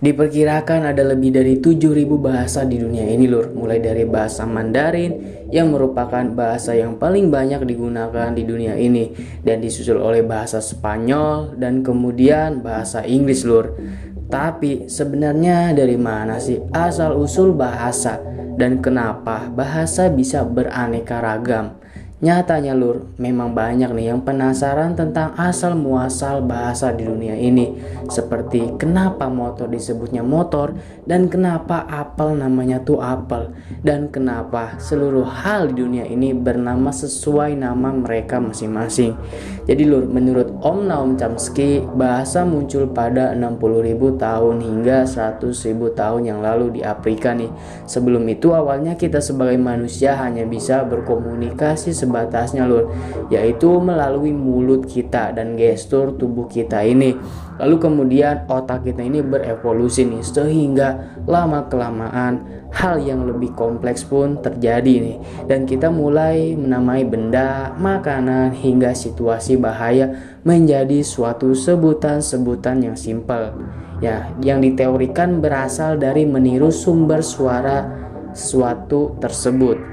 Diperkirakan ada lebih dari 7.000 bahasa di dunia ini lur, mulai dari bahasa Mandarin yang merupakan bahasa yang paling banyak digunakan di dunia ini dan disusul oleh bahasa Spanyol dan kemudian bahasa Inggris lur. Tapi sebenarnya dari mana sih asal usul bahasa dan kenapa bahasa bisa beraneka ragam? Nyatanya lur, memang banyak nih yang penasaran tentang asal muasal bahasa di dunia ini. Seperti kenapa motor disebutnya motor, dan kenapa apel namanya tuh apel, dan kenapa seluruh hal di dunia ini bernama sesuai nama mereka masing-masing. Jadi lur, menurut Om Noam Chomsky, bahasa muncul pada 60.000 tahun hingga 100.000 tahun yang lalu di Afrika nih. Sebelum itu awalnya kita sebagai manusia hanya bisa berkomunikasi batasnya lur, yaitu melalui mulut kita dan gestur tubuh kita ini. Lalu kemudian otak kita ini berevolusi nih, sehingga lama kelamaan hal yang lebih kompleks pun terjadi nih, dan kita mulai menamai benda, makanan hingga situasi bahaya menjadi suatu sebutan-sebutan yang simpel ya, yang diteorikan berasal dari meniru sumber suara sesuatu tersebut.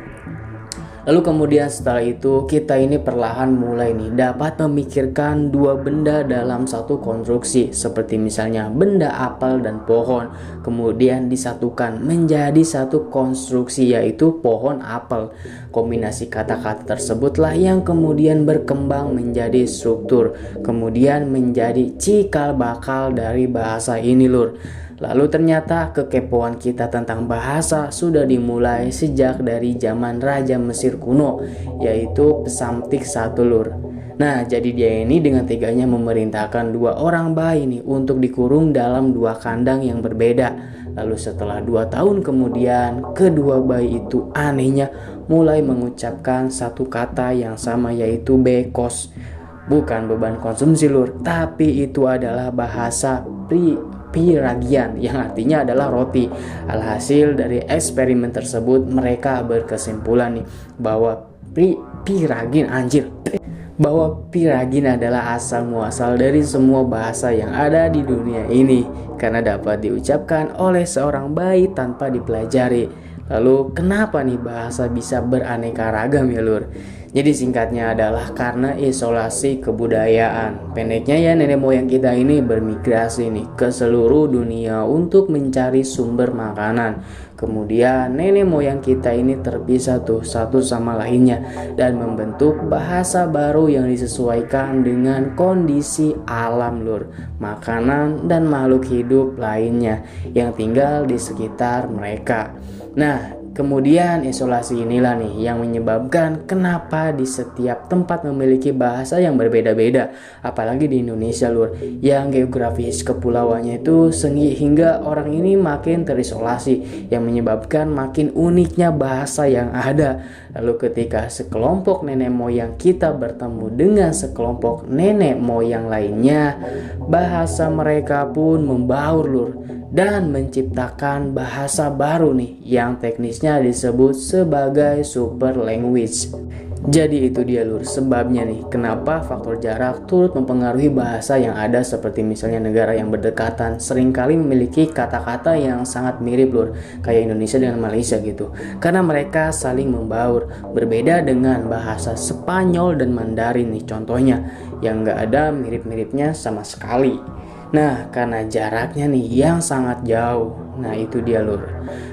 Lalu kemudian setelah itu kita ini perlahan mulai nih dapat memikirkan dua benda dalam satu konstruksi, seperti misalnya benda apel dan pohon, kemudian disatukan menjadi satu konstruksi yaitu pohon apel. Kombinasi kata-kata tersebutlah yang kemudian berkembang menjadi struktur, kemudian menjadi cikal bakal dari bahasa ini lur. Lalu ternyata kekepoan kita tentang bahasa sudah dimulai sejak dari zaman Raja Mesir kuno, yaitu Psamtik I lur. Nah, jadi dia ini dengan teganya memerintahkan dua orang bayi nih untuk dikurung dalam dua kandang yang berbeda. Lalu setelah 2 tahun kemudian, kedua bayi itu anehnya mulai mengucapkan satu kata yang sama, yaitu bekos. Bukan beban konsumsi lur, tapi itu adalah bahasa Piragian yang artinya adalah roti. Alhasil dari eksperimen tersebut mereka berkesimpulan nih bahwa Piragin adalah asal muasal dari semua bahasa yang ada di dunia ini karena dapat diucapkan oleh seorang bayi tanpa dipelajari. Lalu kenapa nih bahasa bisa beraneka ragam ya lur? Jadi singkatnya adalah karena isolasi kebudayaan. Pendeknya ya, nenek moyang kita ini bermigrasi nih ke seluruh dunia untuk mencari sumber makanan. Kemudian nenek moyang kita ini terpisah tuh satu sama lainnya dan membentuk bahasa baru yang disesuaikan dengan kondisi alam lur, makanan dan makhluk hidup lainnya yang tinggal di sekitar mereka. Nah, kemudian isolasi inilah nih yang menyebabkan kenapa di setiap tempat memiliki bahasa yang berbeda-beda. Apalagi di Indonesia lur, yang geografis kepulauannya itu hingga orang ini makin terisolasi, yang menyebabkan makin uniknya bahasa yang ada. Lalu ketika sekelompok nenek moyang kita bertemu dengan sekelompok nenek moyang lainnya, bahasa mereka pun membaur lur dan menciptakan bahasa baru nih yang teknisnya disebut sebagai super language. Jadi itu dia lur sebabnya nih kenapa faktor jarak turut mempengaruhi bahasa yang ada, seperti misalnya negara yang berdekatan seringkali memiliki kata-kata yang sangat mirip lur, kayak Indonesia dengan Malaysia gitu, karena mereka saling membaur. Berbeda dengan bahasa Spanyol dan Mandarin nih contohnya, yang gak ada mirip-miripnya sama sekali. Nah, karena jaraknya nih yang sangat jauh. Nah, itu dia lur.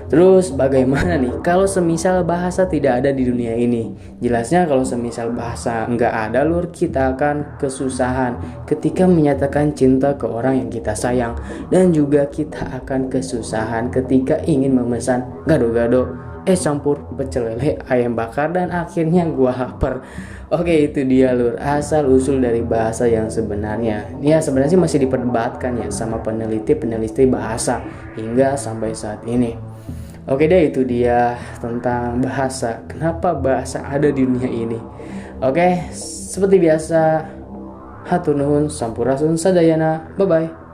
Terus bagaimana nih kalau semisal bahasa tidak ada di dunia ini? Jelasnya kalau semisal bahasa nggak ada lur, kita akan kesusahan ketika menyatakan cinta ke orang yang kita sayang. Dan juga kita akan kesusahan ketika ingin memesan gado-gado, campur pecel lele, ayam bakar, dan akhirnya gua lapar. Oke, itu dia lur asal usul dari bahasa yang sebenarnya. Ya sebenarnya sih masih diperdebatkan ya sama peneliti bahasa hingga sampai saat ini. Oke deh, itu dia tentang bahasa. Kenapa bahasa ada di dunia ini? Oke, seperti biasa, hatur nuhun, sampurasun sadayana. Bye bye.